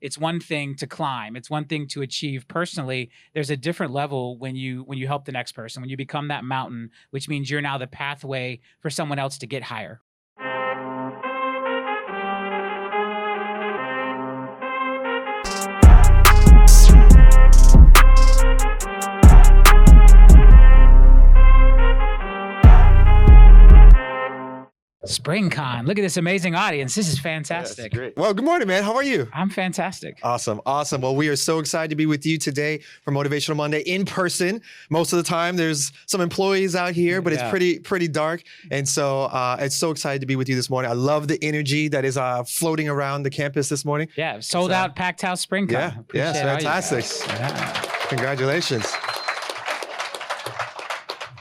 it's one thing to climb. It's one thing to achieve personally. There's a different level when you help the next person, when you become that mountain, which means you're now the pathway for someone else to get higher. SpringCon. Look at this amazing audience. This is fantastic. Yes, great. Well, good morning, man. How are you? I'm fantastic. Awesome. Awesome. Well, we are so excited to be with you today for Motivational Monday in person. Most of the time, there's some employees out here, but it's pretty dark. And so it's so excited to be with you this morning. I love the energy that is floating around the campus this morning. Yeah. Sold out, packed house SpringCon. Yeah. Yes, fantastic. Yeah. Congratulations.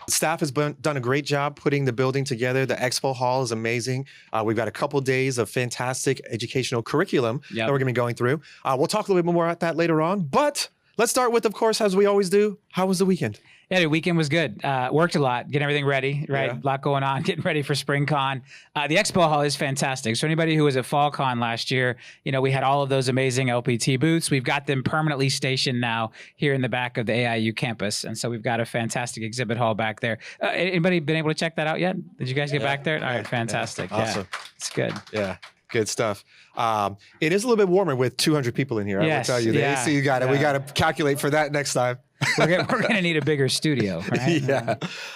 Staff has done a great job putting the building together. The expo hall is amazing. We've got a couple days of fantastic educational curriculum that we're going to be going through. We'll talk a little bit more about that later on. But let's start with, of course, as we always do, how was the weekend? Yeah, the weekend was good. Worked a lot, getting everything ready, right? A lot going on, getting ready for SpringCon. The expo hall is fantastic. So anybody who was at FallCon last year, we had all of those amazing LPT booths. We've got them permanently stationed now here in the back of the AIU campus. And so we've got a fantastic exhibit hall back there. Anybody been able to check that out yet? Did you guys get back there? All right, fantastic. Yeah. Awesome. It's good. Yeah. Good stuff. It is a little bit warmer with 200 people in here. I will tell you. The AC, you got it. We got to calculate for that next time. We're going to need a bigger studio, right? Yeah.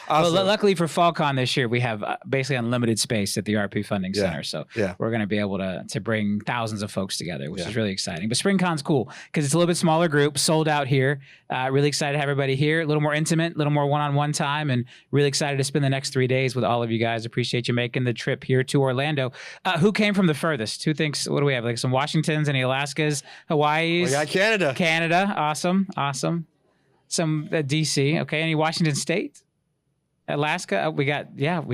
Awesome. Well, luckily for FallCon this year, we have basically unlimited space at the RP Funding Center. So we're going to be able to bring thousands of folks together, which is really exciting. But SpringCon's cool because it's a little bit smaller group, sold out here. Really excited to have everybody here, a little more intimate, a little more one-on-one time, and really excited to spend the next 3 days with all of you guys. Appreciate you making the trip here to Orlando. Who came from the furthest? Who thinks, what do we have? Like some Washingtons, any Alaskas, Hawaiis? We got Canada. Canada. Awesome. Some DC. Okay. Any Washington State? Alaska? We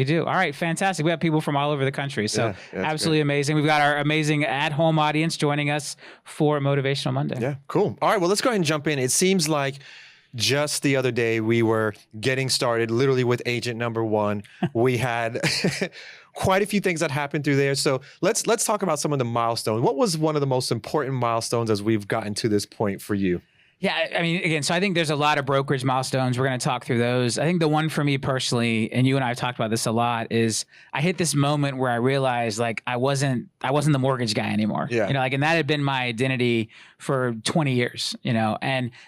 do. All right. Fantastic. We have people from all over the country. So absolutely amazing. We've got our amazing at-home audience joining us for Motivational Monday. Yeah. Cool. All right. Well, let's go ahead and jump in. It seems like just the other day we were getting started literally with agent number 1. We had quite a few things that happened through there. So let's talk about some of the milestones. What was one of the most important milestones as we've gotten to this point for you? Yeah, I mean, again, so I think there's a lot of brokerage milestones. We're going to talk through those. I think the one for me personally, and you and I have talked about this a lot, is I hit this moment where I realized like I wasn't the mortgage guy anymore. Yeah. And that had been my identity for 20 years, and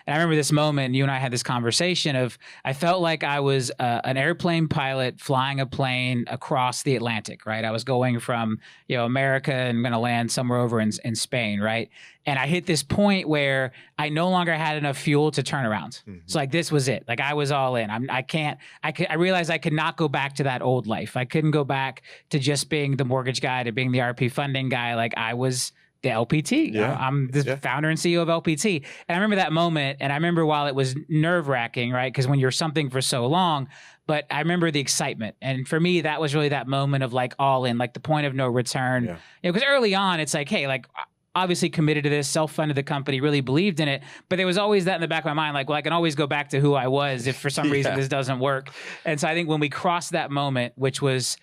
I remember this moment, you and I had this conversation of, I felt like I was an airplane pilot flying a plane across the Atlantic, right? I was going from, America and going to land somewhere over in Spain, right? And I hit this point where I no longer had enough fuel to turn around. Mm-hmm. So like, this was it. Like I was all in. I realized I could not go back to that old life. I couldn't go back to just being the mortgage guy, to being the RP funding guy. Like I was the LPT. Yeah. I'm the founder and CEO of LPT. And I remember that moment. And I remember while it was nerve wracking, right? Because when you're something for so long, but I remember the excitement. And for me, that was really that moment of like all in, like the point of no return. Yeah. Because early on, it's like, hey, like, obviously committed to this, self-funded the company, really believed in it. But there was always that in the back of my mind, like, well, I can always go back to who I was if for some reason this doesn't work. And so I think when we crossed that moment, it was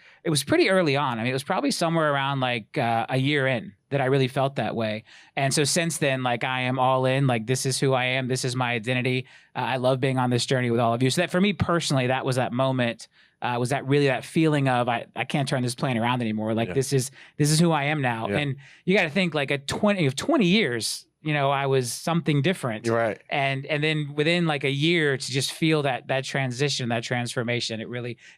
pretty early on. I mean, it was probably somewhere around like a year in that I really felt that way. And so since then, like I am all in, like this is who I am. This is my identity. I love being on this journey with all of you. So that for me personally, that was that moment. Was that really that feeling of I can't turn this plane around anymore? Like this is who I am now. Yeah. And you got to think like 20 years, I was something different. You're right. And then within like a year to just feel that transition, that transformation,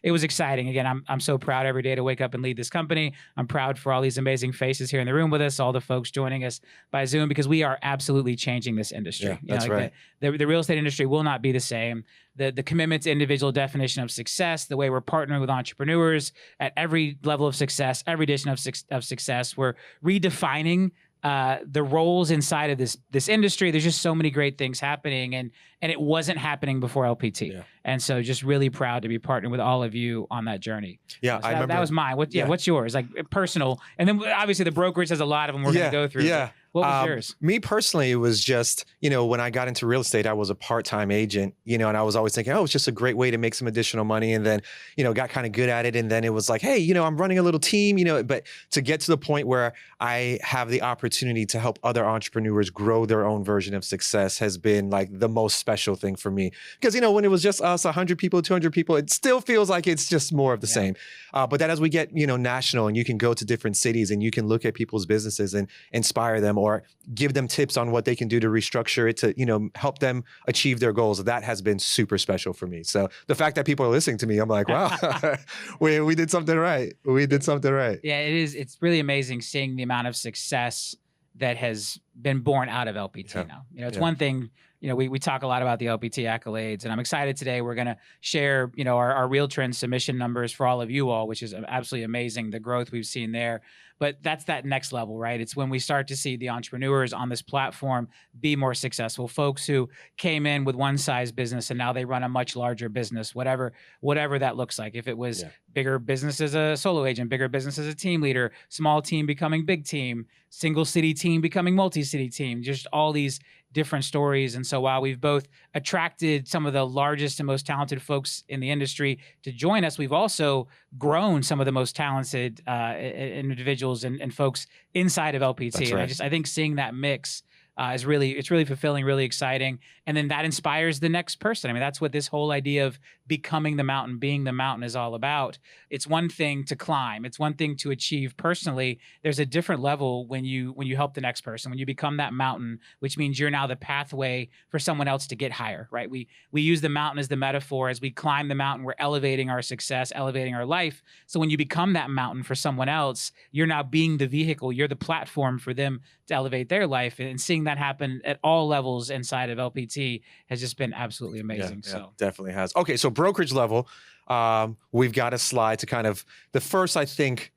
it was exciting. Again, I'm so proud every day to wake up and lead this company. I'm proud for all these amazing faces here in the room with us, all the folks joining us by Zoom, because we are absolutely changing this industry. Yeah, that's right. The real estate industry will not be the same. The commitment to individual definition of success, the way we're partnering with entrepreneurs at every level of success, every edition of success, we're redefining the roles inside of this industry. There's just so many great things happening, and it wasn't happening before LPT. Yeah. And so just really proud to be partnering with all of you on that journey. Yeah, So I remember. That was mine. What's yours? Like personal. And then obviously the brokerage has a lot of them we're going to go through. Yeah. What was yours? Me personally, it was just, when I got into real estate, I was a part-time agent, and I was always thinking, oh, it's just a great way to make some additional money. And then, got kind of good at it. And then it was like, hey, I'm running a little team, but to get to the point where I have the opportunity to help other entrepreneurs grow their own version of success has been like the most special thing for me. Because, when it was just us, 100 people, 200 people, it still feels like it's just more of the same. But then as we get, national, and you can go to different cities and you can look at people's businesses and inspire them or give them tips on what they can do to restructure it to, help them achieve their goals. That has been super special for me. So the fact that people are listening to me, I'm like, wow, we did something right. We did something right. Yeah, it is. It's really amazing seeing the amount of success that has been born out of LPT now. It's one thing, we talk a lot about the LPT accolades, and I'm excited today. We're going to share, our Real Trend submission numbers for all of you all, which is absolutely amazing, the growth we've seen there. But that's that next level, right? It's when we start to see the entrepreneurs on this platform be more successful, folks who came in with one size business and now they run a much larger business, whatever that looks like. If it was bigger business as a solo agent, bigger business as a team leader, small team becoming big team, single city team becoming multi-city team, just all these different stories. And so while we've both attracted some of the largest and most talented folks in the industry to join us, we've also grown some of the most talented individuals and folks inside of LPT. That's and right. I think seeing that mix it's really fulfilling, really exciting. And then that inspires the next person. I mean, that's what this whole idea of becoming the mountain, being the mountain is all about. It's one thing to climb. It's one thing to achieve personally. There's a different level when you help the next person, when you become that mountain, which means you're now the pathway for someone else to get higher, right? We use the mountain as the metaphor. As we climb the mountain, we're elevating our success, elevating our life. So when you become that mountain for someone else, you're now being the vehicle, you're the platform for them to elevate their life. And seeing that happen at all levels inside of LPT has just been absolutely amazing. Yeah, definitely has. Okay, so brokerage level, we've got a slide to kind of the first, I think,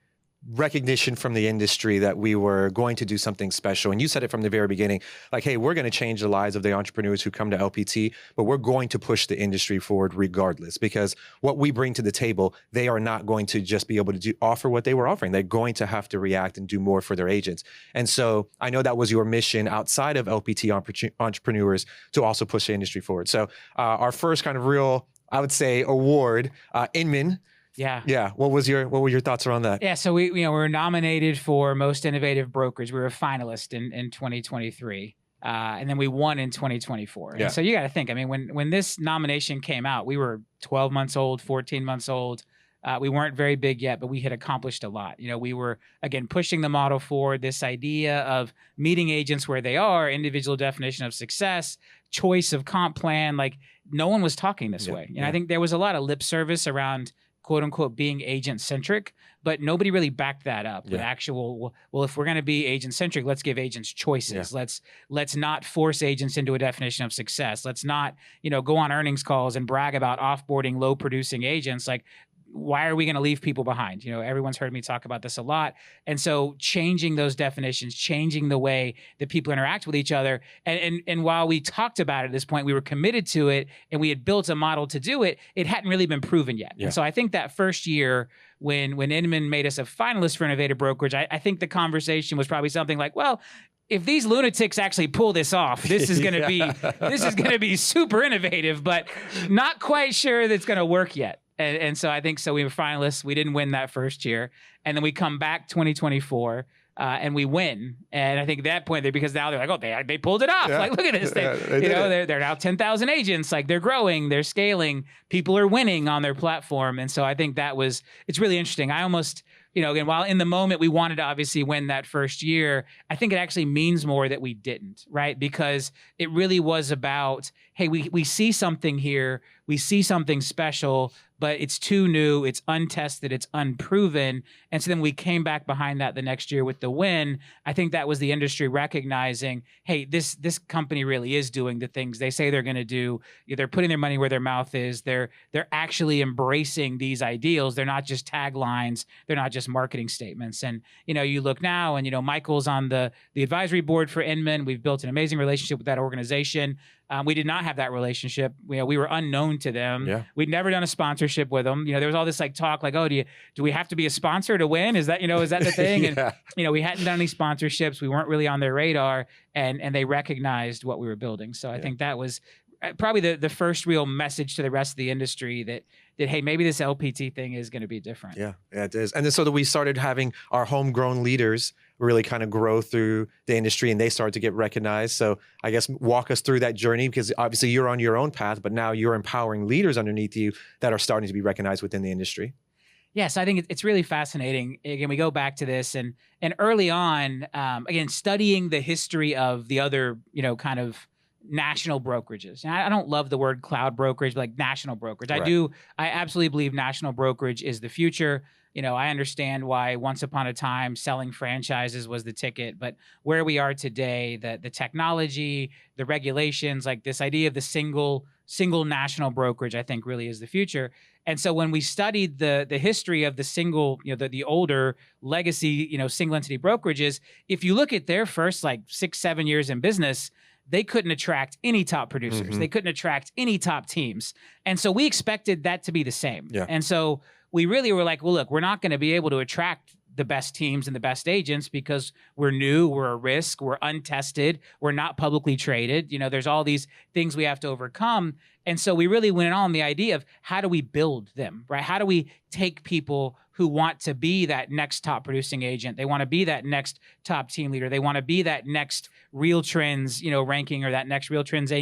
recognition from the industry that we were going to do something special. And you said it from the very beginning, like, hey, we're going to change the lives of the entrepreneurs who come to LPT, but we're going to push the industry forward regardless, because what we bring to the table, they are not going to just be able to offer what they were offering. They're going to have to react and do more for their agents. And so I know that was your mission outside of LPT entrepreneurs to also push the industry forward. So our first kind of real, I would say, award, Inman. Yeah. What were your thoughts around that? Yeah. So we were nominated for most innovative brokerage. We were a finalist in 2023. And then we won in 2024. Yeah. And so you got to think, I mean, when this nomination came out, we were 12 months old, 14 months old. We weren't very big yet, but we had accomplished a lot. We were, again, pushing the model forward, this idea of meeting agents where they are, individual definition of success, choice of comp plan. Like no one was talking this way. I think there was a lot of lip service around quote unquote being agent centric, but nobody really backed that up with actual, well, if we're going to be agent centric, let's give agents choices. Let's not force agents into a definition of success. Let's not, go on earnings calls and brag about offboarding low producing agents. Like, why are we going to leave people behind? Everyone's heard me talk about this a lot. And so changing those definitions, changing the way that people interact with each other. And while we talked about it at this point, we were committed to it and we had built a model to do it, it hadn't really been proven yet. And so I think that first year when Inman made us a finalist for Innovative Brokerage, I think the conversation was probably something like, well, if these lunatics actually pull this off, this is going to be super innovative, but not quite sure that's going to work yet. And so I think we were finalists. We didn't win that first year. And then we come back 2024 and we win. And I think at that point, because now they're like, oh, they pulled it off. Like, look at this. They're now 10,000 agents. Like they're growing, they're scaling. People are winning on their platform. And so I think it's really interesting. I almost, again, while in the moment we wanted to obviously win that first year, I think it actually means more that we didn't, right? Because it really was about, hey, we see something here. We see something special, but it's too new, it's untested, it's unproven. And so then we came back behind that the next year with the win. I think that was the industry recognizing, hey, this company really is doing the things they say they're going to do. They're putting their money where their mouth is. They're actually embracing these ideals. They're not just taglines. They're not just marketing statements. And, you look now and, Michael's on the advisory board for Inman. We've built an amazing relationship with that organization. We did not have that relationship. We were unknown to them. Yeah. We'd never done a sponsorship with them. There was all this like talk like, oh, do we have to be a sponsor to win? Is that the thing? Yeah. And we hadn't done any sponsorships. We weren't really on their radar, and they recognized what we were building. So I think that was probably the first real message to the rest of the industry that hey, maybe this LPT thing is going to be different. Yeah, it is. And then so that we started having our homegrown leaders really kind of grow through the industry, and they started to get recognized. So I guess walk us through that journey, because obviously you're on your own path, but now you're empowering leaders underneath you that are starting to be recognized within the industry. Yes, I think it's really fascinating. Again, we go back to this and early on, again, studying the history of the other, kind of national brokerages. And I don't love the word cloud brokerage, but like national brokerage. Right. I absolutely believe national brokerage is the future. I understand why once upon a time selling franchises was the ticket, but where we are today, the technology, the regulations, like this idea of the single national brokerage, I think really is the future. And so when we studied the history of the single, the older legacy, single entity brokerages, if you look at their first like 6-7 years in business, they couldn't attract any top producers. Mm-hmm. They couldn't attract any top teams. And so we expected that to be the same. Yeah. And so we really were like, well, look, we're not going to be able to attract the best teams and the best agents because we're new, we're a risk, we're untested, we're not publicly traded. There's all these things we have to overcome. And so we really went on the idea of how do we build them, right? How do we take people who want to be that next top producing agent? They want to be that next top team leader. They want to be that next Real Trends, ranking, or that next Real Trends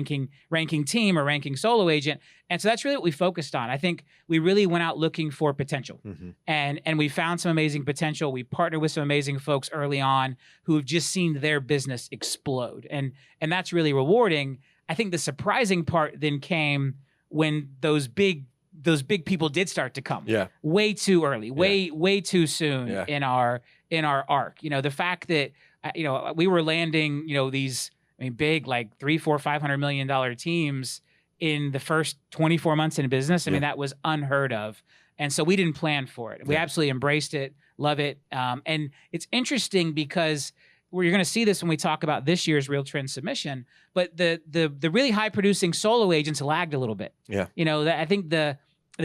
ranking team or ranking solo agent. And so that's really what we focused on. I think we really went out looking for potential, mm-hmm. and we found some amazing potential. We partnered with some amazing folks early on who have just seen their business explode. And that's really rewarding. I think the surprising part then came when those big people did start to come. Yeah. Way too early, way too soon in our arc. The fact that we were landing these big like $300, $400, $500 million teams in the first 24 months in business. I mean, that was unheard of. And so we didn't plan for it. We absolutely embraced it, love it. And it's interesting because you're going to see this when we talk about this year's Real Trend submission, but the really high producing solo agents lagged a little bit. Yeah. I think the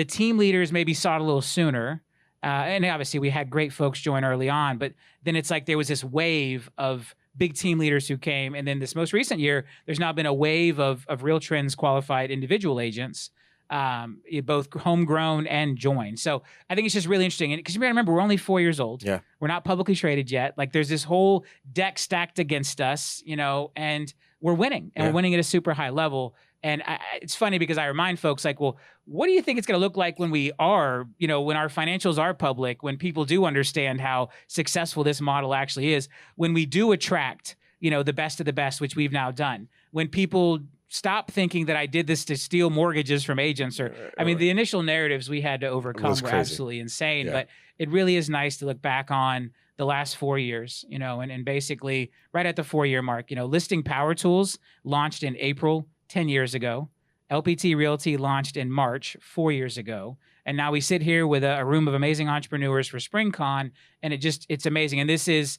team leaders maybe saw it a little sooner. And obviously we had great folks join early on, but then it's like there was this wave of big team leaders who came. And then this most recent year, there's now been a wave of Real Trends qualified individual agents, both homegrown and joined. So I think it's just really interesting. Because you got to remember, we're only 4 years old. Yeah. We're not publicly traded yet. Like there's this whole deck stacked against us, and we're winning. And we're winning at a super high level. And it's funny because I remind folks like, well, what do you think it's going to look like when we are, when our financials are public, when people do understand how successful this model actually is, when we do attract, the best of the best, which we've now done, when people stop thinking that I did this to steal mortgages from agents the initial narratives we had to overcome were absolutely insane, but it really is nice to look back on the last 4 years, and basically right at the 4-year mark, Listing Power Tools launched in April 10 years ago. LPT Realty launched in March 4 years ago. And now we sit here with a room of amazing entrepreneurs for SpringCon, and it's amazing. And this is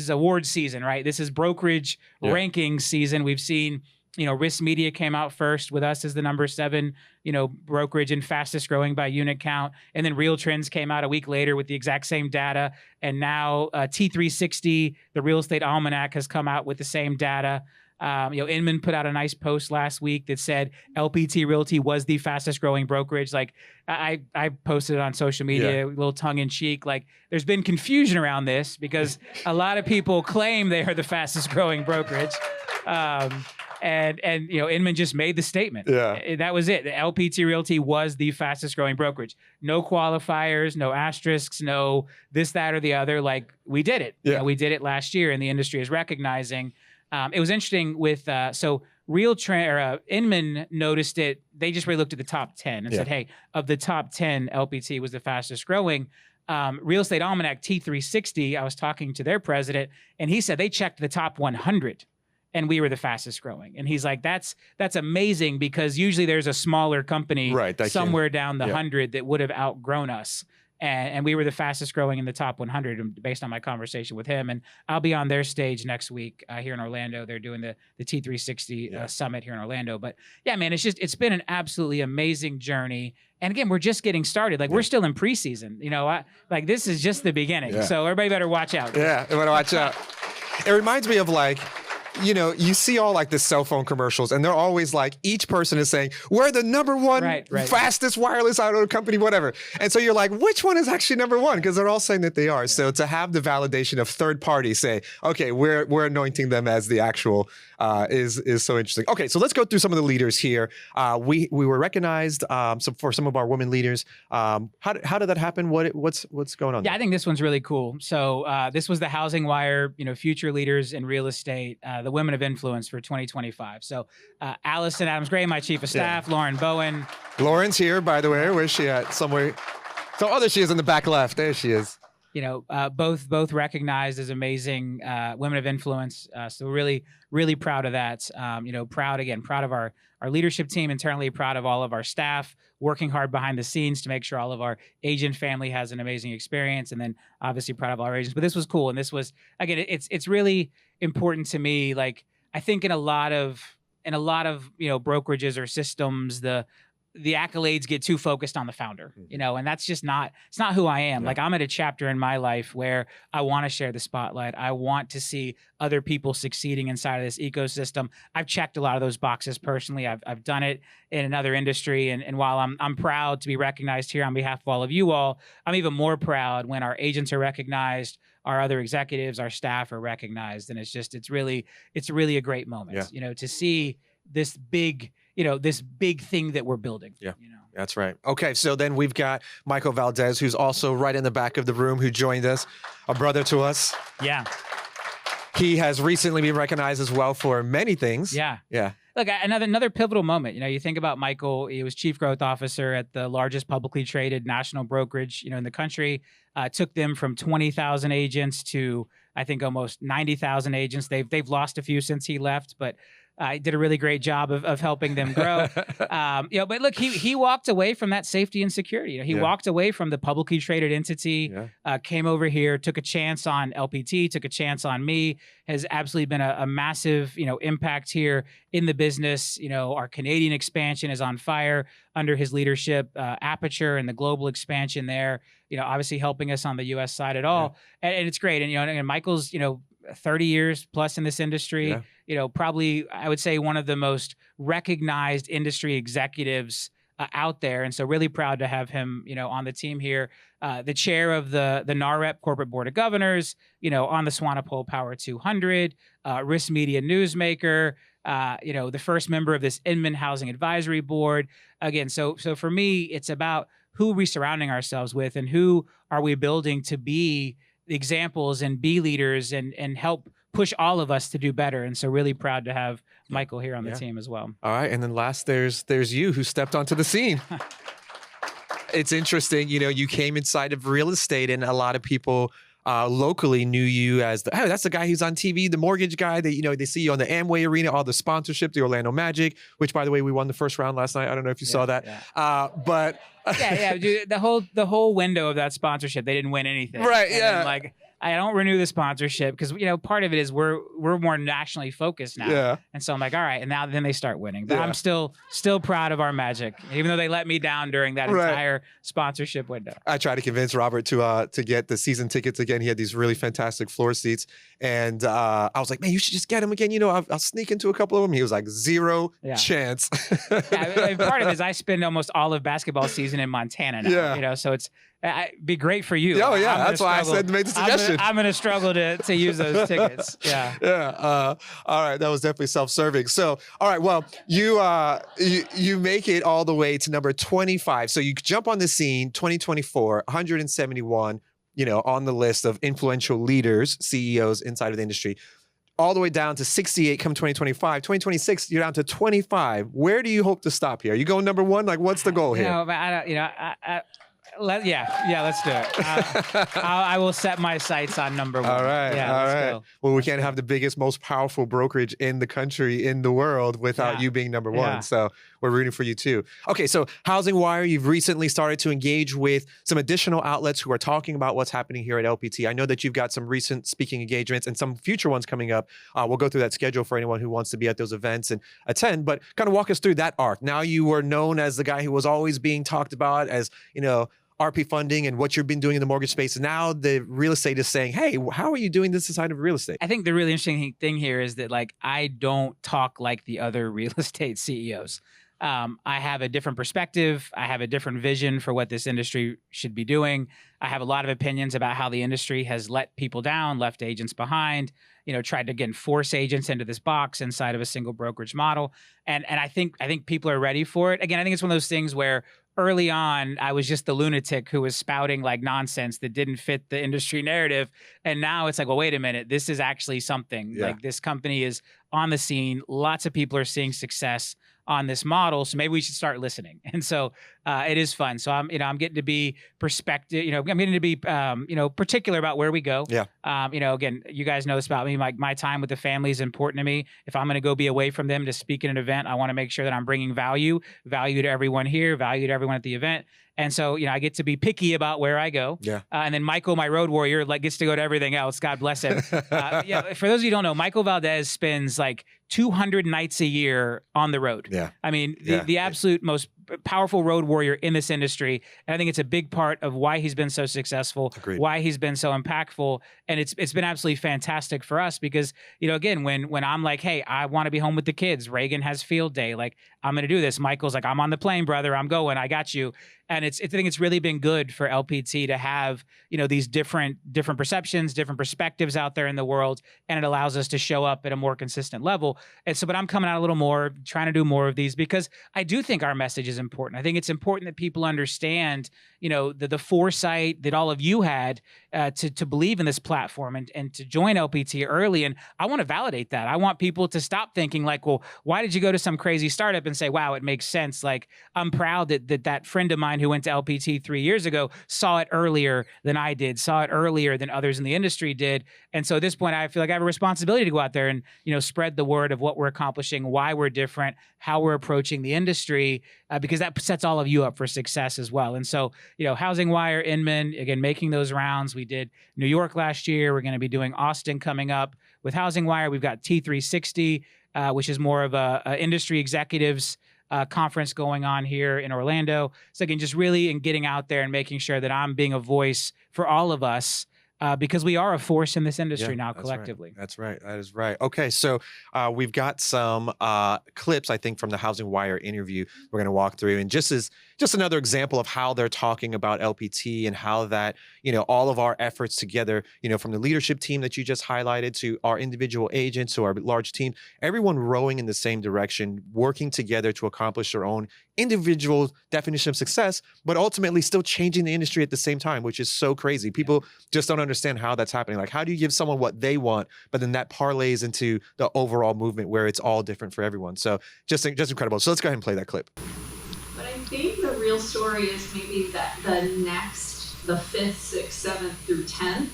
award season, right? This is brokerage ranking season. We've seen, Risk Media came out first with us as the number 7, brokerage and fastest growing by unit count. And then Real Trends came out a week later with the exact same data. And now T360, the Real Estate Almanac, has come out with the same data. Inman put out a nice post last week that said LPT Realty was the fastest growing brokerage. Like I posted it on social media, a little tongue in cheek. Like there's been confusion around this because a lot of people claim they are the fastest growing brokerage. And Inman just made the statement. Yeah. That was it. The LPT Realty was the fastest growing brokerage. No qualifiers, no asterisks, no this, that, or the other. Like we did it. Yeah. We did it last year, and the industry is recognizing. It was interesting with Inman noticed it. They just really looked at the top 10 and said, hey, of the top 10, LPT was the fastest growing. Real Estate Almanac T360, I was talking to their president, and he said they checked the top 100 and we were the fastest growing. And he's like, that's amazing, because usually there's a smaller company somewhere down the 100 that would have outgrown us. And we were the fastest growing in the top 100 based on my conversation with him. And I'll be on their stage next week here in Orlando. They're doing the T360 summit here in Orlando. But yeah, man, it's been an absolutely amazing journey. And again, we're just getting started. Like we're still in preseason, like this is just the beginning. Yeah. So everybody better watch out. Yeah, you better watch out. It reminds me of like, you see all like the cell phone commercials and they're always like, each person is saying, we're the number one fastest wireless auto company, whatever. And so you're like, which one is actually number one? Because they're all saying that they are. Yeah. So to have the validation of third parties say, okay, we're anointing them as the actual is so interesting. Okay, so let's go through some of the leaders here. We were recognized for some of our women leaders. How did that happen? What's going on? Yeah, I think this one's really cool. So this was the Housing Wire, future leaders in real estate, the women of influence for 2025. So Allison Adams-Gray, my chief of staff, Lauren Bowen. Lauren's here, by the way. Where's she at? Somewhere. So there she is in the back left. There she is. Both recognized as amazing women of influence. So really, really proud of that. Proud of our leadership team internally, proud of all of our staff, working hard behind the scenes to make sure all of our agent family has an amazing experience. And then obviously proud of all our agents. But this was cool. And this was, again, it's really important to me. Like I think in a lot of brokerages or systems, the accolades get too focused on the founder, and that's just it's not who I am. Yeah. Like I'm at a chapter in my life where I want to share the spotlight. I want to see other people succeeding inside of this ecosystem. I've checked a lot of those boxes personally. I've done it in another industry. And while I'm proud to be recognized here on behalf of all of you all, I'm even more proud when our agents are recognized, our other executives, our staff are recognized. And it's really a great moment, to see this big thing that we're building. Yeah, that's right. Okay, so then we've got Michael Valdez, who's also right in the back of the room, who joined us, a brother to us. Yeah. He has recently been recognized as well for many things. Yeah. Yeah. Look, another pivotal moment. You think about Michael. He was chief growth officer at the largest publicly traded national brokerage, in the country. Took them from 20,000 agents to I think almost 90,000 agents. They've lost a few since he left, but did a really great job of helping them grow. But look, he walked away from that safety and security. He walked away from the publicly traded entity, came over here, took a chance on LPT, took a chance on me, has absolutely been a massive, impact here in the business. Our Canadian expansion is on fire under his leadership, Aperture and the global expansion there, obviously helping us on the U.S. side at all. And it's great. And Michael's, 30 years plus in this industry, probably I would say one of the most recognized industry executives out there. And so really proud to have him, on the team here, the chair of the NAREP Corporate Board of Governors, on the Swanepoel Power 200, Risk Media Newsmaker, the first member of this Inman Housing Advisory Board. Again, so for me, it's about who we surrounding ourselves with and who are we building to be examples and be leaders and help push all of us to do better. And so really proud to have Michael here on the team as well. All right. And then last, there's you who stepped onto the scene. It's interesting. You came inside of real estate and a lot of people locally knew you as that's the guy who's on TV, the mortgage guy that, they see you on the Amway Arena, all the sponsorship, the Orlando Magic, which by the way, we won the first round last night. I don't know if you saw that. Yeah. But dude, the whole window of that sponsorship, they didn't win anything. Right. And then, I don't renew the sponsorship because part of it is we're more nationally focused now. Yeah. And so I'm like, all right, and then they start winning. But I'm still proud of our Magic, even though they let me down during that entire sponsorship window. I tried to convince Robert to get the season tickets again. He had these really fantastic floor seats, and I was like, man, you should just get them again. I'll sneak into a couple of them. He was like, zero chance. Part of it is I spend almost all of basketball season in Montana now. Yeah. So it'd be great for you. Oh yeah, that's why I said make the suggestion. I'm gonna struggle to use those tickets. Yeah. Yeah. All right, that was definitely self-serving. So, all right, well, you make it all the way to number 25. So you jump on the scene, 2024, 171. On the list of influential leaders, CEOs inside of the industry, all the way down to 68 come 2025. 2026, you're down to 25. Where do you hope to stop here? Are you going number one? Like, what's the goal here? Let's do it. I will set my sights on number one. All right. Let's go. Well, we can't have the biggest, most powerful brokerage in the country, in the world, without you being number one. Yeah. So we're rooting for you too. Okay, so Housing Wire, you've recently started to engage with some additional outlets who are talking about what's happening here at LPT. I know that you've got some recent speaking engagements and some future ones coming up. We'll go through that schedule for anyone who wants to be at those events and attend, but kind of walk us through that arc. Now you were known as the guy who was always being talked about as, RP funding and what you've been doing in the mortgage space. And now the real estate is saying, hey, how are you doing this side of real estate? I think the really interesting thing here is that I don't talk like the other real estate CEOs. I have a different perspective. I have a different vision for what this industry should be doing. I have a lot of opinions about how the industry has let people down, left agents behind, tried to, again, force agents into this box inside of a single brokerage model. And I think people are ready for it. Again, I think it's one of those things where early on, I was just the lunatic who was spouting nonsense that didn't fit the industry narrative. And now it's well, wait a minute, this is actually something. Yeah. This company is on the scene. Lots of people are seeing success on this model. So maybe we should start listening. And so it is fun. So I'm getting to be I'm getting to be, particular about where we go. Yeah. Again, you guys know this about me. My time with the family is important to me. If I'm going to go be away from them to speak at an event, I want to make sure that I'm bringing value to everyone here, value to everyone at the event. And so, I get to be picky about where I go. Yeah. And then Michael, my road warrior, gets to go to everything else. God bless him. For those of you who don't know, Michael Valdez spends 200 nights a year on the road. Yeah. I mean, the absolute most powerful road warrior in this industry. And I think it's a big part of why he's been so successful, Agreed. Why he's been so impactful. And it's been absolutely fantastic for us because, again, when I'm hey, I want to be home with the kids, Reagan has field day, I'm going to do this. Michael's I'm on the plane, brother, I'm going, I got you. And I think it's really been good for LPT to have, these different perceptions, different perspectives out there in the world. And it allows us to show up at a more consistent level. And so, but I'm coming out a little more, trying to do more of these because I do think our message is important. I think it's important that people understand, the foresight that all of you had to believe in this platform and to join LPT early. And I want to validate that. I want people to stop thinking well, why did you go to some crazy startup and say, wow, it makes sense. I'm proud that friend of mine who went to LPT 3 years ago saw it earlier than I did, saw it earlier than others in the industry did. And so at this point, I feel I have a responsibility to go out there and, spread the word of what we're accomplishing, why we're different, how we're approaching the industry, because that sets all of you up for success as well. And so, Housing Wire, Inman, again, making those rounds. We did New York last year. We're going to be doing Austin coming up with Housing Wire. We've got T360, which is more of a industry executives conference going on here in Orlando. So again, just really in getting out there and making sure that I'm being a voice for all of us because we are a force in this industry now collectively. Right. That's right. That is right. Okay, so we've got some clips, I think, from the Housing Wire interview we're going to walk through. And just another example of how they're talking about LPT and how that, all of our efforts together, from the leadership team that you just highlighted to our individual agents, to our large team, everyone rowing in the same direction, working together to accomplish their own individual definition of success, but ultimately still changing the industry at the same time, which is so crazy. People just don't understand how that's happening. How do you give someone what they want, but then that parlays into the overall movement where it's all different for everyone? So just incredible. So let's go ahead and play that clip. But I think the real story is maybe that the 5th, 6th, 7th through 10th.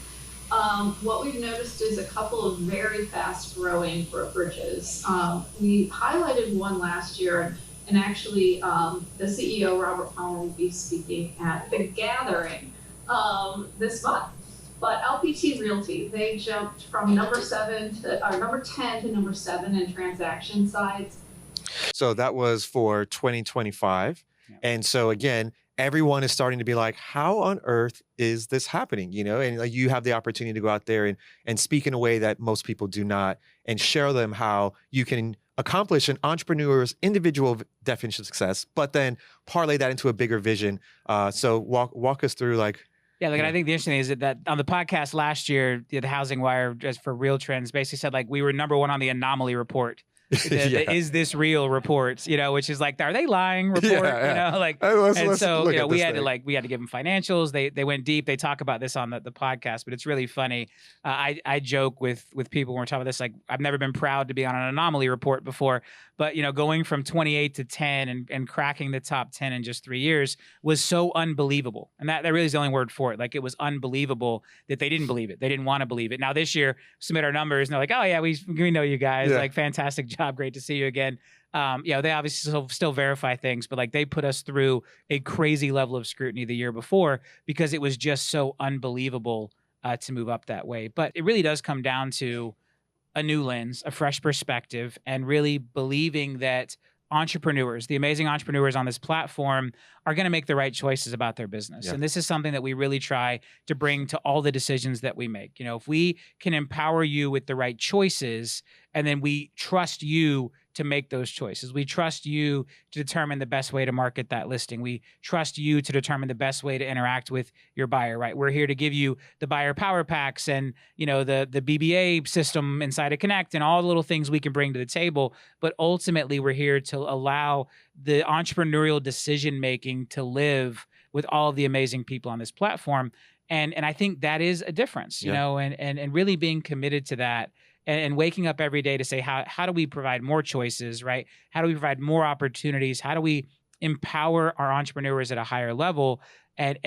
What we've noticed is a couple of very fast growing brokerages. We highlighted one last year, and actually the CEO, Robert Palmer, will be speaking at the gathering this month. But LPT Realty, they jumped from number 10 to number 7 in transaction size. So that was for 2025. Yeah. And so again, everyone is starting to be how on earth is this happening? And you have the opportunity to go out there and speak in a way that most people do not, and share them how you can accomplish an entrepreneur's individual definition of success, but then parlay that into a bigger vision. So walk us through and I think the interesting thing is that on the podcast last year, the Housing Wire, just for Real Trends, basically said we were number 1 on the anomaly report the Is This Real reports, which is like, are they lying report? Like, and so we had to give them financials. They went deep. They talk about this on the podcast, but it's really funny. I joke with people when we're talking about this, like, I've never been proud to be on an anomaly report before, but going from 28 to 10 and cracking the top 10 in just 3 years was so unbelievable. And that really is the only word for it. Like, it was unbelievable that they didn't believe it. They didn't want to believe it. Now this year, submit our numbers and they're like, oh yeah, we know you guys. Like, fantastic job. Great to see you again. They obviously still verify things, but like, they put us through a crazy level of scrutiny the year before because it was just so unbelievable to move up that way. But it really does come down to a new lens, a fresh perspective, and really believing that entrepreneurs, the amazing entrepreneurs on this platform, are going to make the right choices about their business. And this is something that we really try to bring to all the decisions that we make. If we can empower you with the right choices, and then we trust you to make those choices. We trust you to determine the best way to market that listing. We trust you to determine the best way to interact with your buyer, right? We're here to give you the buyer power packs and, the BBA system inside of Connect and all the little things we can bring to the table. But ultimately, we're here to allow the entrepreneurial decision-making to live with all of the amazing people on this platform. And I think that is a difference, and really being committed to that. And waking up every day to say, how do we provide more choices, right? How do we provide more opportunities? How do we empower our entrepreneurs at a higher level and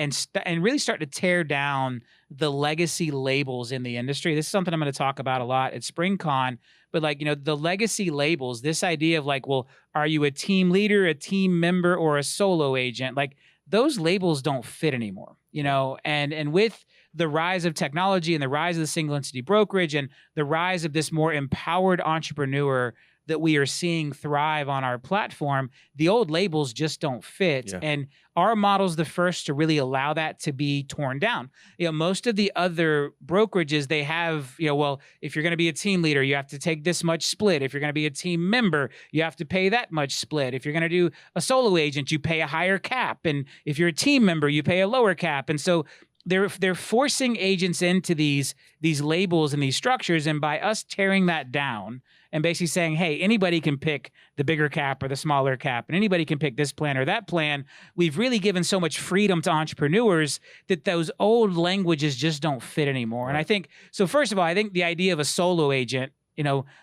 really start to tear down the legacy labels in the industry? This is something I'm going to talk about a lot at SpringCon. But like, the legacy labels, this idea of like, well, are you a team leader, a team member, or a solo agent? Like, those labels don't fit anymore, and with the rise of technology and the rise of the single entity brokerage and the rise of this more empowered entrepreneur that we are seeing thrive on our platform, the old labels just don't fit. And our model's the first to really allow that to be torn down. Most of the other brokerages, they have, well, if you're going to be a team leader, you have to take this much split. If you're going to be a team member, you have to pay that much split. If you're going to do a solo agent, you pay a higher cap. And if you're a team member, you pay a lower cap. And so they're forcing agents into these labels and these structures. And by us tearing that down and basically saying, hey, anybody can pick the bigger cap or the smaller cap, and anybody can pick this plan or that plan, we've really given so much freedom to entrepreneurs that those old languages just don't fit anymore. And I think, so first of all, I think the idea of a solo agent,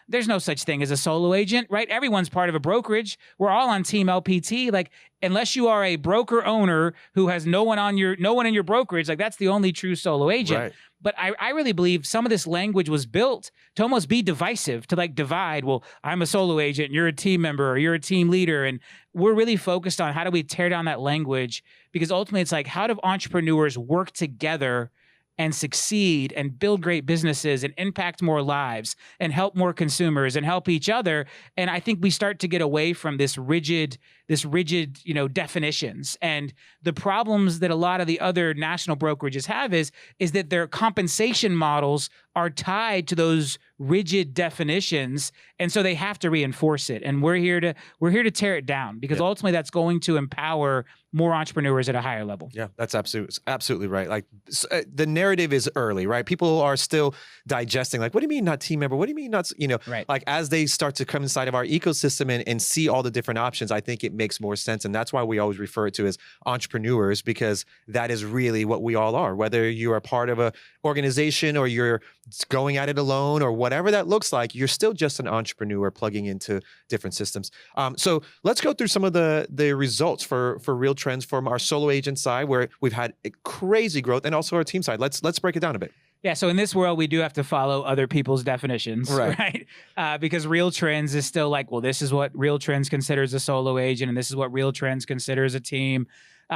there's no such thing as a solo agent, right? Everyone's part of a brokerage. We're all on Team LPT. Like, unless you are a broker owner who has no one in your brokerage, like, that's the only true solo agent. Right. But I really believe some of this language was built to almost be divisive, to like divide. Well, I'm a solo agent, you're a team member, or you're a team leader. And we're really focused on how do we tear down that language? Because ultimately it's like, how do entrepreneurs work together and succeed and build great businesses and impact more lives and help more consumers and help each other? And I think we start to get away from this rigid, definitions. And the problems that a lot of the other national brokerages have is that their compensation models are tied to those rigid definitions. And so they have to reinforce it. And we're here to tear it down, because ultimately that's going to empower more entrepreneurs at a higher level. Yeah, that's absolutely right. Like, the narrative is early, right? People are still digesting, like, what do you mean not team member? What do you mean not, right. Like, as they start to come inside of our ecosystem and see all the different options, I think it makes more sense. And that's why we always refer to as entrepreneurs, because that is really what we all are. Whether you are part of a organization or you're going at it alone or whatever that looks like, you're still just an entrepreneur plugging into different systems. So let's go through some of the results for Real Trends from our solo agent side, where we've had crazy growth, and also our team side. Let's break it down a bit. Yeah, so in this world, we do have to follow other people's definitions, right? Because Real Trends is still like, well, this is what Real Trends considers a solo agent, and this is what Real Trends considers a team.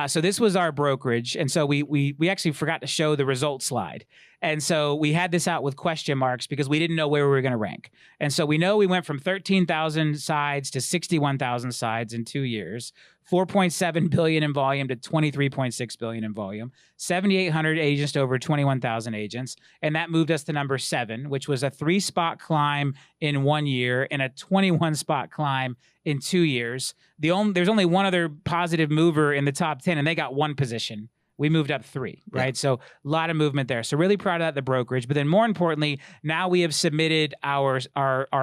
So this was our brokerage, and so we actually forgot to show the results slide. And so we had this out with question marks because we didn't know where we were going to rank. And so we know we went from 13,000 sides to 61,000 sides in 2 years, 4.7 billion in volume to 23.6 billion in volume, 7,800 agents to over 21,000 agents. And that moved us to number 7, which was a 3-spot climb in 1 year and a 21-spot climb in 2 years. There's only one other positive mover in the top 10, and they got one position We moved up 3, right? So a lot of movement there. So really proud of that, the brokerage. But then more importantly, now we have submitted our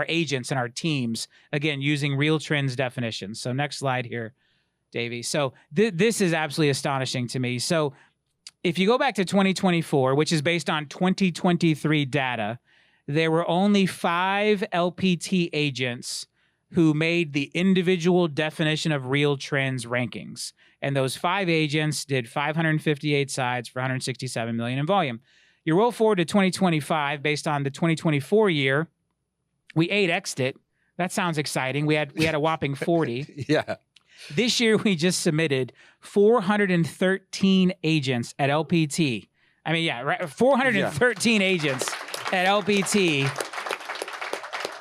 agents and our teams, again, using Real Trends definitions. So next slide here, Davey. So this is absolutely astonishing to me. So if you go back to 2024, which is based on 2023 data, there were only 5 LPT agents who made the individual definition of Real Trends rankings. And those 5 agents did 558 sides for 167 million in volume. You roll forward to 2025, based on the 2024 year, we 8x'd it. That sounds exciting. We had a whopping 40. Yeah. This year, we just submitted 413 agents at LPT. I mean, yeah, right, 413 agents at LPT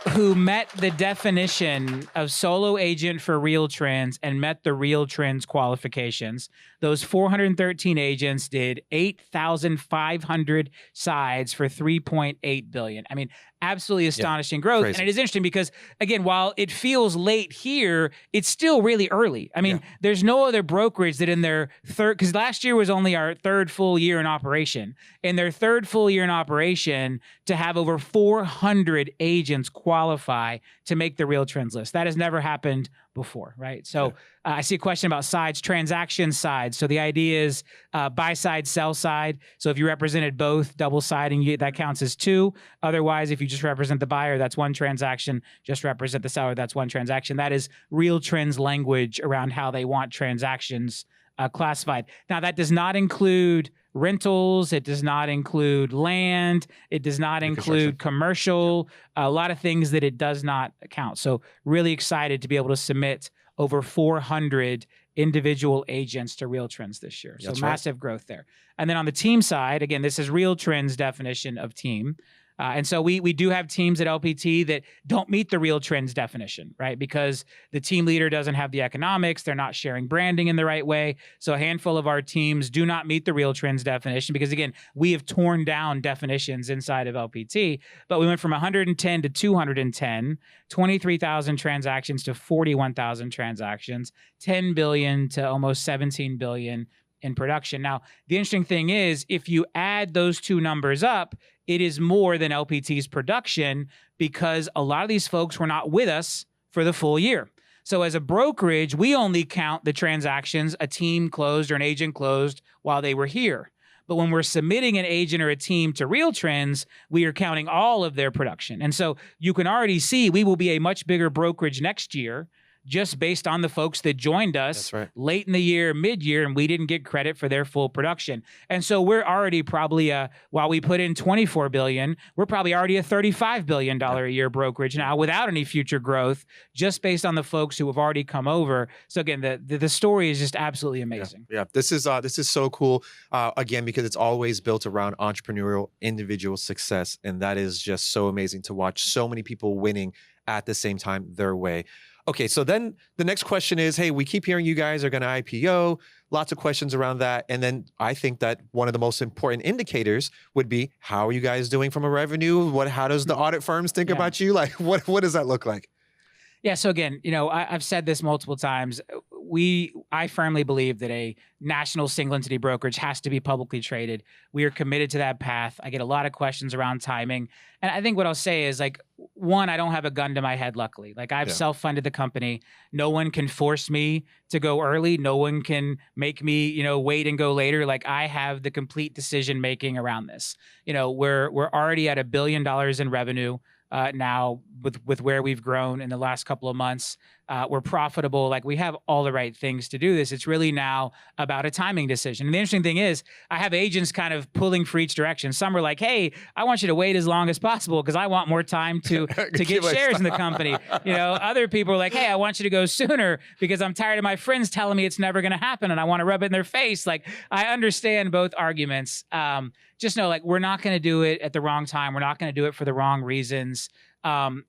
who met the definition of solo agent for Real Trends and met the Real Trends qualifications. Those 413 agents did 8,500 sides for $3.8 billion. I mean, absolutely astonishing growth. Crazy. And it is interesting because, again, while it feels late here, it's still really early. I mean, there's no other brokerage that in their third, because last year was only our 3rd full year in operation. In their 3rd full year in operation, to have over 400 agents qualify to make the Real Trends list. That has never happened before, right? So I see a question about sides, transaction sides. So the idea is buy side, sell side. So if you represented both, double siding, that counts as 2. Otherwise, if you just represent the buyer, that's 1 transaction. Just represent the seller, that's 1 transaction. That is Real Trends language around how they want transactions classified. Now, that does not include rentals. It does not include land. It does not include commercial, a lot of things that it does not count. So really excited to be able to submit over 400 individual agents to Real Trends this year. So massive growth there. And then on the team side, again, this is Real Trends definition of team. And so we do have teams at LPT that don't meet the Real Trends definition, right? Because the team leader doesn't have the economics. They're not sharing branding in the right way. So a handful of our teams do not meet the Real Trends definition because, again, we have torn down definitions inside of LPT. But we went from 110 to 210, 23,000 transactions to 41,000 transactions, 10 billion to almost 17 billion in production. Now, the interesting thing is, if you add those 2 numbers up, it is more than LPT's production because a lot of these folks were not with us for the full year. So as a brokerage, we only count the transactions a team closed or an agent closed while they were here. But when we're submitting an agent or a team to Real Trends, we are counting all of their production. And so you can already see we will be a much bigger brokerage next year, just based on the folks that joined us late in the year, mid-year, and we didn't get credit for their full production. And so we're already probably, while we put in $24 billion, we're probably already a $35 billion a year brokerage now without any future growth, just based on the folks who have already come over. So again, the story is just absolutely amazing. Yeah. This is so cool, again, because it's always built around entrepreneurial individual success. And that is just so amazing to watch so many people winning at the same time their way. Okay, so then the next question is, hey, we keep hearing you guys are going to IPO, lots of questions around that. And then I think that one of the most important indicators would be, how are you guys doing from a revenue? How does the audit firms think about you? Like, what does that look like? Yeah, so again, I've said this multiple times. I firmly believe that a national single entity brokerage has to be publicly traded. We are committed to that path. I get a lot of questions around timing. And I think what I'll say is, like, one, I don't have a gun to my head, luckily. Like, I've self-funded the company. No one can force me to go early. No one can make me, wait and go later. Like, I have the complete decision-making around this. We're already at $1 billion in revenue. Now with where we've grown in the last couple of months, we're profitable. Like, we have all the right things to do this. It's really now about a timing decision. And the interesting thing is, I have agents kind of pulling for each direction. Some are like, hey, I want you to wait as long as possible because I want more time to get shares in the company. Other people are like, hey, I want you to go sooner because I'm tired of my friends telling me it's never going to happen and I want to rub it in their face. Like, I understand both arguments. Just know, like, we're not going to do it at the wrong time. We're not going to do it for the wrong reasons. From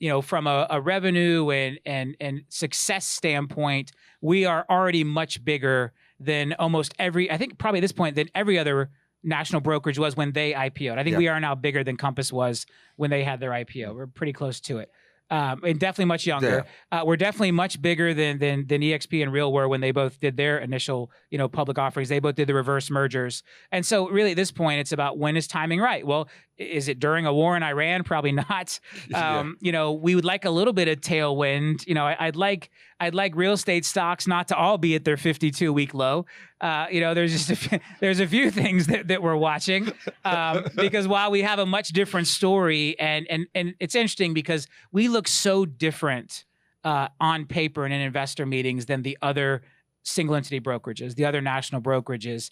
a revenue and success standpoint, we are already much bigger than almost I think probably at this point, than every other national brokerage was when they IPO'd. I think we are now bigger than Compass was when they had their IPO. We're pretty close to it. and definitely much younger. We're definitely much bigger than EXP and Real were when they both did their initial, public offerings. They both did the reverse mergers. And so really at this point, it's about when is timing right? Well, is it during a war in Iran? Probably not. We would like a little bit of tailwind. I'd like real estate stocks not to all be at their 52-week low. There's just there's a few things that we're watching because while we have a much different story, and it's interesting because we look so different on paper and in investor meetings than the other single entity brokerages, the other national brokerages.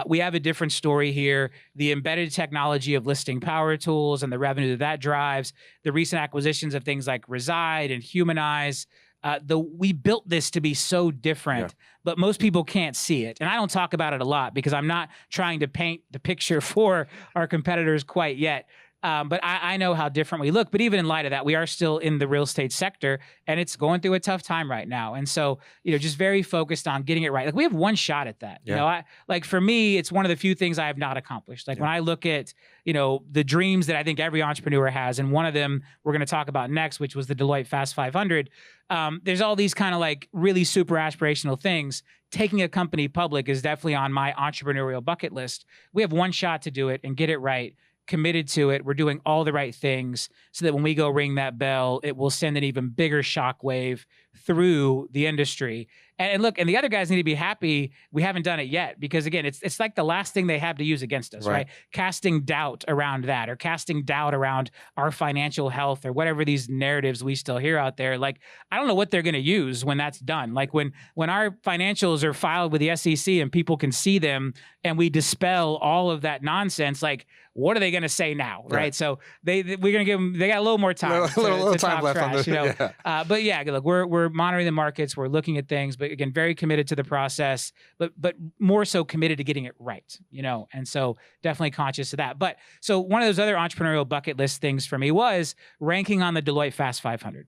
We have a different story here. The embedded technology of listing power tools and the revenue that drives, the recent acquisitions of things like Reside and Humanize. We built this to be so different, but most people can't see it. And I don't talk about it a lot because I'm not trying to paint the picture for our competitors quite yet. But I know how different we look. But even in light of that, we are still in the real estate sector, and it's going through a tough time right now. And so, just very focused on getting it right. Like we have one shot at that. For me, it's one of the few things I have not accomplished. Like when I look at, the dreams that I think every entrepreneur has, and one of them we're going to talk about next, which was the Deloitte Fast 500. There's all these kind of like really super aspirational things. Taking a company public is definitely on my entrepreneurial bucket list. We have one shot to do it and get it right. Committed to it. We're doing all the right things so that when we go ring that bell, it will send an even bigger shockwave through the industry. And look, and the other guys need to be happy we haven't done it yet because again, it's like the last thing they have to use against us, right? Casting doubt around that or casting doubt around our financial health or whatever these narratives we still hear out there. Like, I don't know what they're going to use when that's done. Like when our financials are filed with the SEC and people can see them and we dispel all of that nonsense, like what are they going to say now, right? So we're going to give them, they got a little more time. A little time left on this. But yeah, look, we're monitoring the markets, we're looking at things, but again, very committed to the process, but more so committed to getting it right, and so definitely conscious of that. But so one of those other entrepreneurial bucket list things for me was ranking on the Deloitte Fast 500.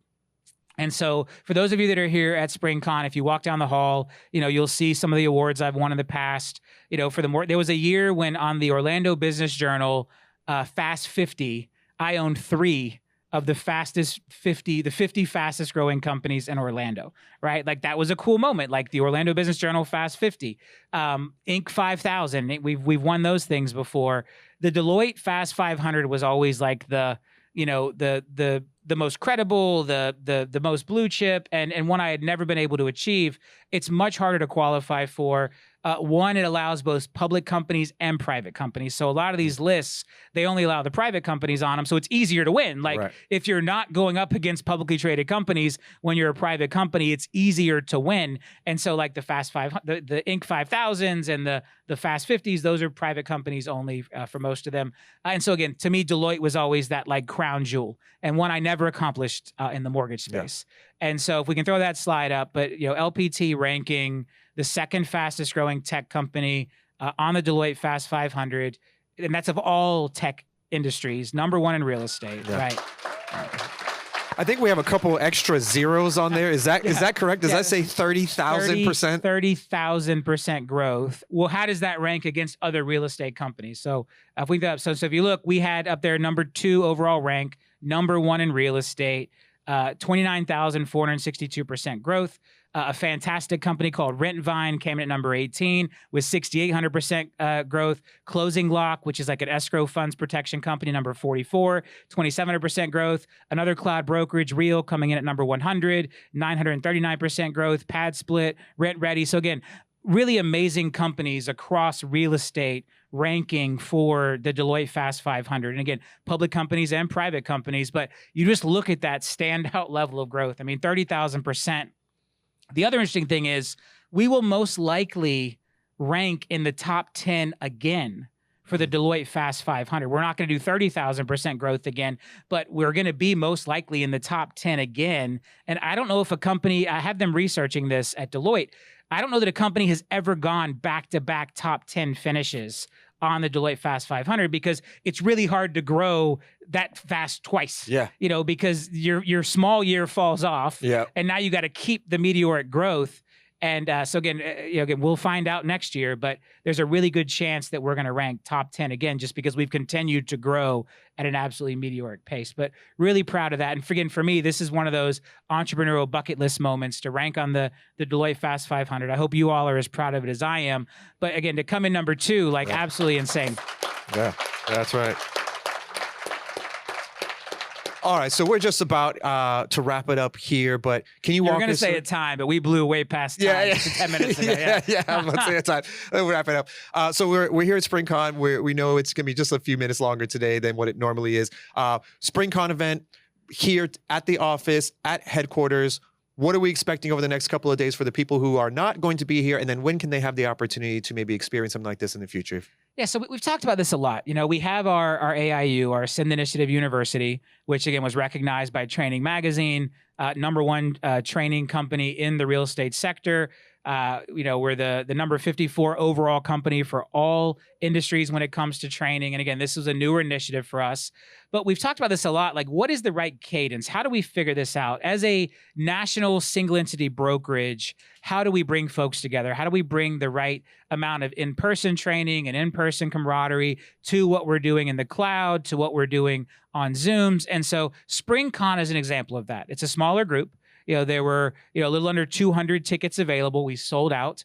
And so for those of you that are here at SpringCon, if you walk down the hall, you'll see some of the awards I've won in the past. There was a year when on the Orlando Business Journal Fast 50, I owned 3 of the 50 fastest growing companies in Orlando, right? Like that was a cool moment. Like the Orlando Business Journal Fast 50, Inc. 5000. We've won those things before. The Deloitte Fast 500 was always like the most credible, the most blue chip, and one I had never been able to achieve. It's much harder to qualify for. One, it allows both public companies and private companies. So a lot of these lists, they only allow the private companies on them. So it's easier to win. Like if you're not going up against publicly traded companies, when you're a private company, it's easier to win. And so like the Fast 500, the Inc. 5000s and the Fast 50s, those are private companies only for most of them. And so again, to me, Deloitte was always that like crown jewel and one I never accomplished in the mortgage space. And so if we can throw that slide up, but LPT ranking the second fastest growing tech company on the Deloitte Fast 500, and that's of all tech industries, number 1 in real estate, right? I think we have a couple extra zeros on there. Is that correct? Does that say 30,000%? 30,000% growth. Well, how does that rank against other real estate companies? So if we so if you look, we had up there number 2 overall rank, number 1 in real estate, 29,462% growth. A fantastic company called Rentvine came in at number 18 with 6,800% growth. Closing Lock, which is like an escrow funds protection company, number 44, 2,700% growth. Another cloud brokerage, Real, coming in at number 100, 939% growth. Pad Split, Rent Ready. So again, really amazing companies across real estate ranking for the Deloitte Fast 500. And again, public companies and private companies, but you just look at that standout level of growth. I mean, 30,000%. The other interesting thing is we will most likely rank in the top 10 again for the Deloitte Fast 500. We're not going to do 30,000% growth again, but we're going to be most likely in the top 10 again. And I don't know if a company, I have them researching this at Deloitte, I don't know that a company has ever gone back-to-back top 10 finishes on the Deloitte Fast 500 because it's really hard to grow that fast twice. Because your small year falls off, and now you got to keep the meteoric growth. And so again, again, we'll find out next year, but there's a really good chance that we're going to rank top 10 again, just because we've continued to grow at an absolutely meteoric pace. But really proud of that. And again, for me, this is one of those entrepreneurial bucket list moments to rank on the Deloitte Fast 500. I hope you all are as proud of it as I am. But again, to come in number 2, like absolutely insane. Yeah, that's right. All right, so we're just about to wrap it up here, but can you walk us... We're going to say through... a time, but we blew way past time 10 minutes ago. I'm going to say a time. We'll wrap it up. So we're here at SpringCon. We know it's going to be just a few minutes longer today than what it normally is. SpringCon event here at the office, at headquarters. What are we expecting over the next couple of days for the people who are not going to be here? And then when can they have the opportunity to maybe experience something like this in the future? Yeah, so we've talked about this a lot. We have our AIU, our Ascend Initiative University, which again was recognized by Training Magazine, #1 training company in the real estate sector. We're the number 54 overall company for all industries when it comes to training. And again, this is a newer initiative for us. But we've talked about this a lot. Like, what is the right cadence? How do we figure this out? As a national single entity brokerage, how do we bring folks together? How do we bring the right amount of in-person training and in-person camaraderie to what we're doing in the cloud, to what we're doing on Zooms? And so SpringCon is an example of that. It's a smaller group. There were, a little under 200 tickets available. We sold out.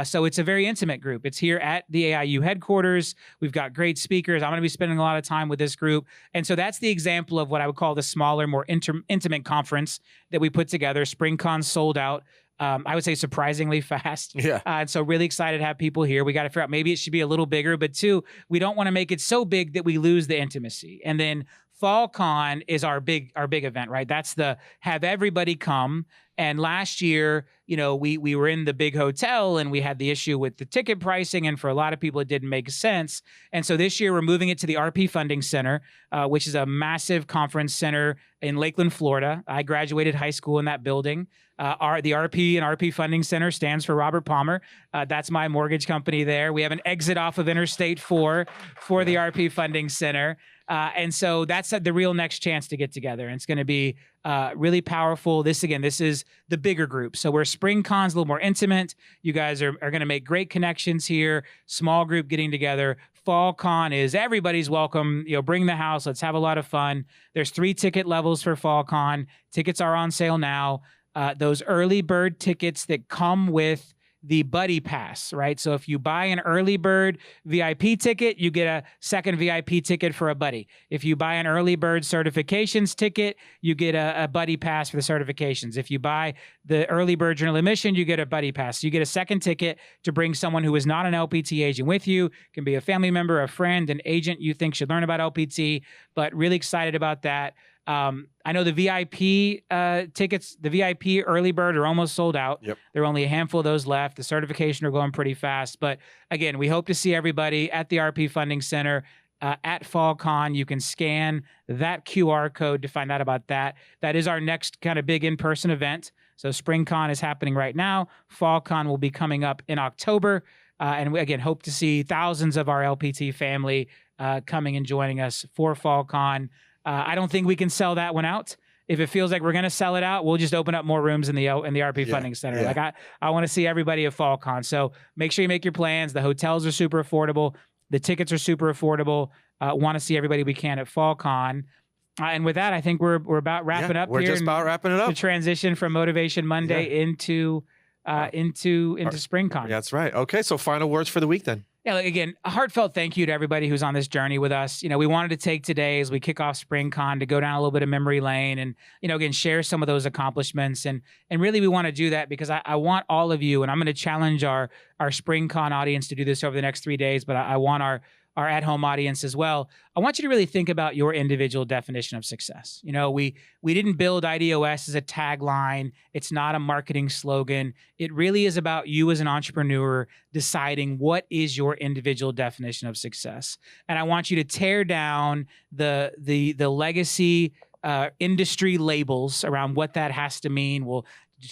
So it's a very intimate group. It's here at the AIU headquarters. We've got great speakers. I'm going to be spending a lot of time with this group. And so that's the example of what I would call the smaller, more intimate conference that we put together. SpringCon sold out. I would say surprisingly fast. Yeah. And so really excited to have people here. We got to figure out maybe it should be a little bigger, but 2, we don't want to make it so big that we lose the intimacy. And then FallCon is our big event, right? That's the have everybody come. And last year, we were in the big hotel and we had the issue with the ticket pricing. And for a lot of people, it didn't make sense. And so this year we're moving it to the RP Funding Center, which is a massive conference center in Lakeland, Florida. I graduated high school in that building. The RP and RP Funding Center stands for Robert Palmer. That's my mortgage company there. We have an exit off of Interstate 4 for the RP Funding Center. And so that's the real next chance to get together. And it's going to be really powerful. This is the bigger group. So where SpringCon's a little more intimate, you guys are going to make great connections here, small group getting together. FallCon is everybody's welcome. Bring the house. Let's have a lot of fun. There's 3 ticket levels for FallCon. Tickets are on sale now. Those early bird tickets that come with the buddy pass, right? So if you buy an early bird VIP ticket, you get a second VIP ticket for a buddy. If you buy an early bird certifications ticket, you get a buddy pass for the certifications. If you buy the early bird general admission, you get a buddy pass. You get a second ticket to bring someone who is not an LPT agent with you. It can be a family member, a friend, an agent you think should learn about LPT, but really excited about that. I know the VIP tickets, the VIP early bird are almost sold out. Yep. There are only a handful of those left. The certification are going pretty fast. But again, we hope to see everybody at the RP Funding Center at FallCon. You can scan that QR code to find out about that. That is our next kind of big in-person event. So SpringCon is happening right now. FallCon will be coming up in October. And we, again, hope to see thousands of our LPT family coming and joining us for FallCon. I don't think we can sell that one out. If it feels like we're going to sell it out, we'll just open up more rooms in the RP Funding Center. Yeah. Like I want to see everybody at FallCon. So make sure you make your plans. The hotels are super affordable. The tickets are super affordable. Want to see everybody we can at FallCon. And with that, I think we're about wrapping up. We're just about wrapping it up. The transition from Motivation Monday into SpringCon. That's right. Okay, so final words for the week then. Yeah, again, a heartfelt thank you to everybody who's on this journey with us. We wanted to take today as we kick off SpringCon to go down a little bit of memory lane and, again, share some of those accomplishments. And really we want to do that because I want all of you, and I'm going to challenge our SpringCon audience to do this over the next 3 days, but I want our at-home audience as well. I want you to really think about your individual definition of success. We didn't build IDOS as a tagline. It's not a marketing slogan. It really is about you as an entrepreneur deciding what is your individual definition of success. And I want you to tear down the legacy industry labels around what that has to mean. Well,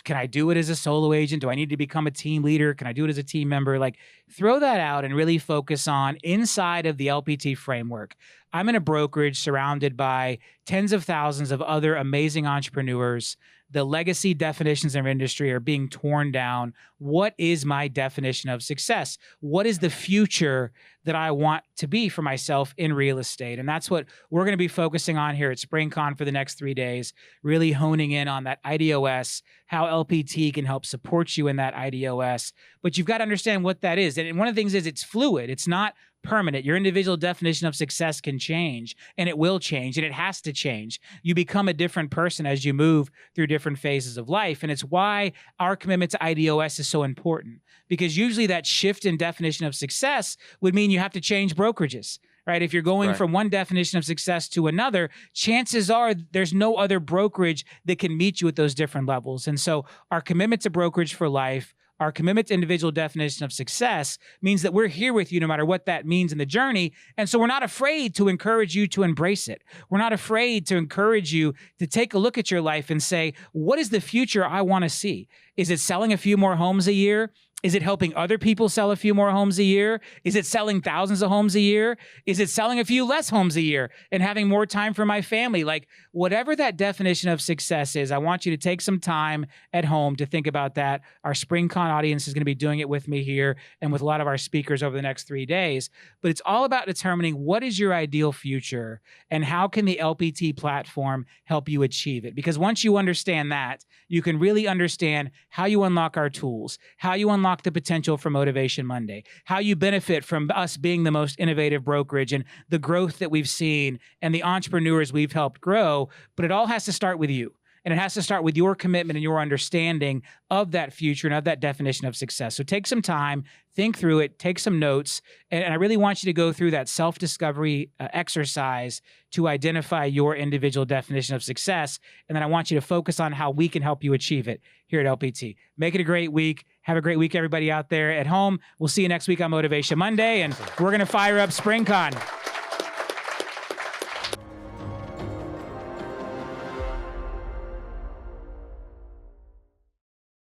can I do it as a solo agent? Do I need to become a team leader? Can I do it as a team member? Like, throw that out and really focus on inside of the LPT framework. I'm in a brokerage surrounded by tens of thousands of other amazing entrepreneurs The legacy definitions of industry are being torn down. What is my definition of success? What is the future that I want to be for myself in real estate? And that's what we're going to be focusing on here at SpringCon for the next 3 days, really honing in on that IDOS, how LPT can help support you in that IDOS. But you've got to understand what that is. And one of the things is it's fluid. It's not permanent. Your individual definition of success can change, and it will change, and it has to change. You become a different person as you move through different phases of life. And it's why our commitment to IDOS is so important, because usually that shift in definition of success would mean you have to change brokerages. Right? If you're going from one definition of success to another, chances are there's no other brokerage that can meet you at those different levels. And so our commitment to brokerage for life, our commitment to individual definition of success means that we're here with you no matter what that means in the journey. And so we're not afraid to encourage you to embrace it. We're not afraid to encourage you to take a look at your life and say, what is the future I want to see? Is it selling a few more homes a year? Is it helping other people sell a few more homes a year? Is it selling thousands of homes a year? Is it selling a few less homes a year and having more time for my family? Like, whatever that definition of success is, I want you to take some time at home to think about that. Our SpringCon audience is going to be doing it with me here and with a lot of our speakers over the next 3 days. But it's all about determining what is your ideal future and how can the LPT platform help you achieve it? Because once you understand that, you can really understand how you unlock our tools, how you unlock the potential for Motivation Monday, how you benefit from us being the most innovative brokerage and the growth that we've seen and the entrepreneurs we've helped grow. But it all has to start with you. And it has to start with your commitment and your understanding of that future and of that definition of success. So take some time, think through it, take some notes. And I really want you to go through that self-discovery exercise to identify your individual definition of success. And then I want you to focus on how we can help you achieve it here at LPT. Make it a great week. Have a great week, everybody out there at home. We'll see you next week on Motivation Monday. And we're going to fire up SpringCon.